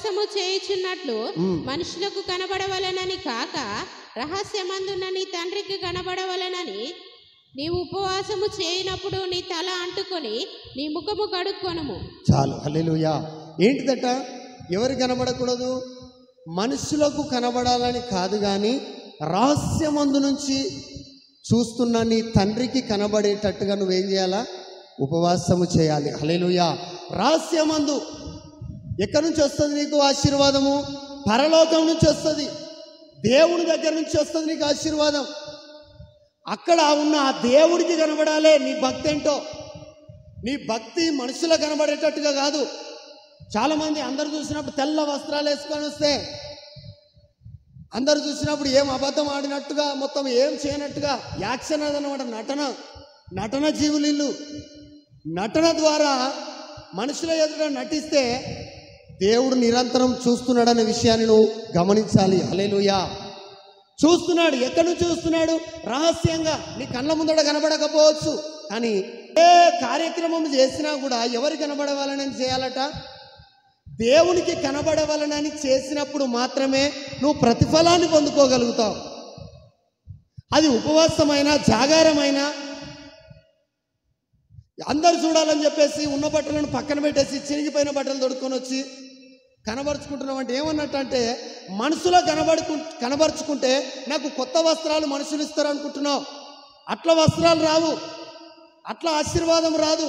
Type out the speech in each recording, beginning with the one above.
ఉపవాసము చేయుచున్నట్లు మనుషులకు కనబడవలెనని కాక రహస్యమందున్న నీ తండ్రికి కనబడవలెనని నీవు ఉపవాసము చేయనప్పుడు నీ తల అంటుకొని నీ ముఖము కడుక్కొనుము. చాలు. హల్లెలూయా. ఏంటిదట? ఎవరు కనబడకూడదు? మనుషులకు కనబడాలని కాదు, కానీ రహస్యమందు నుంచి చూస్తున్న నీ తండ్రికి కనబడేటట్టుగా నువ్వేం చేయాలా? ఉపవాసము చేయాలి. హల్లెలూయా. రహస్యమందు ఎక్కడి నుంచి వస్తుంది నీకు ఆశీర్వాదము? పరలోకం నుంచి వస్తుంది, దేవుని దగ్గర నుంచి వస్తుంది నీకు ఆశీర్వాదం. అక్కడ ఉన్న ఆ దేవుడికి కనబడాలి నీ భక్తి ఏంటో. నీ భక్తి మనుషులకు కనబడేటట్టుగా కాదు. చాలామంది అందరు చూసినప్పుడు తెల్ల వస్త్రాలు వేసుకొని వస్తే, అందరు చూసినప్పుడు ఏం అబద్ధం ఆడినట్టుగా, మొత్తం ఏం చేయనట్టుగా యాక్షన్ అదనమాట. నటన జీవులిల్లు. నటన ద్వారా మనుషుల ఎదుట నటిస్తే దేవుడు నిరంతరం చూస్తున్నాడనే విషయాన్ని నువ్వు గమనించాలి. హల్లెలూయా. చూస్తున్నాడు. ఎక్కడి నుంచి చూస్తున్నాడు? రహస్యంగా. నీ కళ్ళ ముందట కనబడకపోవచ్చు, కానీ ఏ కార్యక్రమం చేసినా కూడా ఎవరు కనబడవాలని చేయాలట? దేవునికి కనబడవాలని చేసినప్పుడు మాత్రమే నువ్వు ప్రతిఫలాన్ని పొందుకోగలుగుతావు. అది ఉపవాసమైనా జాగారమైనా. అందరు చూడాలని చెప్పేసి ఉన్న బట్టలను పక్కన పెట్టేసి చిరిగిపోయిన బట్టలు తొడుక్కొని వచ్చి కనబరుచుకుంటున్నావు అంటే ఏమన్నట్టు అంటే, మనసులో కనబరుచుకుంటే నాకు కొత్త వస్త్రాలు మనుషులు ఇస్తారు అనుకుంటున్నావు. అట్లా వస్త్రాలు రావు, అట్లా ఆశీర్వాదం రాదు,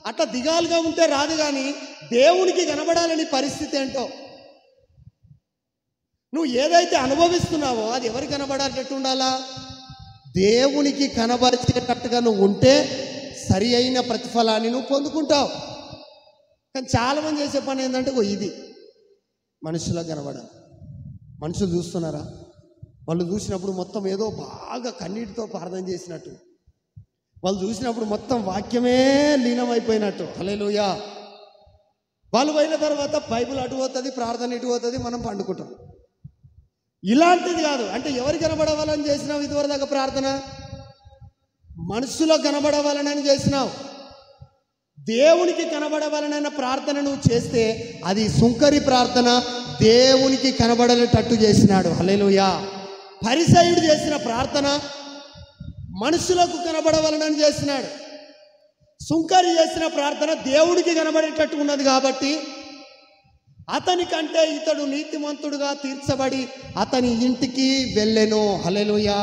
అట్లా దిగాలుగా ఉంటే రాదు. కానీ దేవునికి కనబడాలని పరిస్థితి ఏంటో, నువ్వు ఏదైతే అనుభవిస్తున్నావో అది ఎవరికి కనబడేటట్టు ఉండాలా? దేవునికి కనబరిచేటట్టుగా నువ్వు ఉంటే సరి అయిన ప్రతిఫలాన్ని నువ్వు పొందుకుంటావు. కానీ చాలామంది చేసే పని ఏంటంటే, ఇది మనుషులకు కనబడాలి. మనుషులు చూస్తున్నారా? వాళ్ళు చూసినప్పుడు మొత్తం ఏదో బాగా కన్నీటితో ప్రార్థన చేసినట్టు, వాళ్ళు చూసినప్పుడు మొత్తం వాక్యమే లీనమైపోయినట్టు. హల్లెలూయా. వాళ్ళు పోయిన తర్వాత బైబిల్ అటు పోతుంది, ప్రార్థన ఇటు పోతుంది, మనం పండుకుంటాం. ఇలాంటిది కాదు. అంటే ఎవరు కనబడవాలని చేసినావు ఇదివరదాకా ప్రార్థన? మనుషులకు కనబడవాలని చేసినావు. దేవునికి కనబడవాలనైన ప్రార్థన నువ్వు చేస్తే అది సుంకరి ప్రార్థన. దేవునికి కనబడేటట్టు చేసినాడు. హల్లెలూయా. పరిసయ్యుడు చేసిన ప్రార్థన మనుషులకు కనబడవాలని చేసినాడు. సుంకరి చేసిన ప్రార్థన దేవుడికి కనబడేటట్టు ఉన్నది. కాబట్టి అతని కంటే ఇతడు నీతిమంతుడుగా తీర్చబడి అతని ఇంటికి వెళ్ళెను. హల్లెలూయా.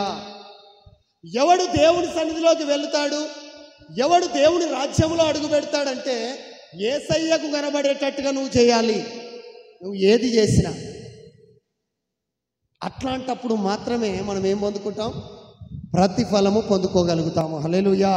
ఎవడు దేవుని సన్నిధిలోకి వెళుతాడు, ఎవడు దేవుని రాజ్యంలో అడుగు పెడతాడంటే యేసయ్యకు కనబడేటట్టుగా నువ్వు చేయాలి. నువ్వు ఏది చేసినా అట్లాంటప్పుడు మాత్రమే మనం ఏం పొందుకుంటాం? ప్రతిఫలము పొందుకోగలుగుతాము. హల్లెలూయా.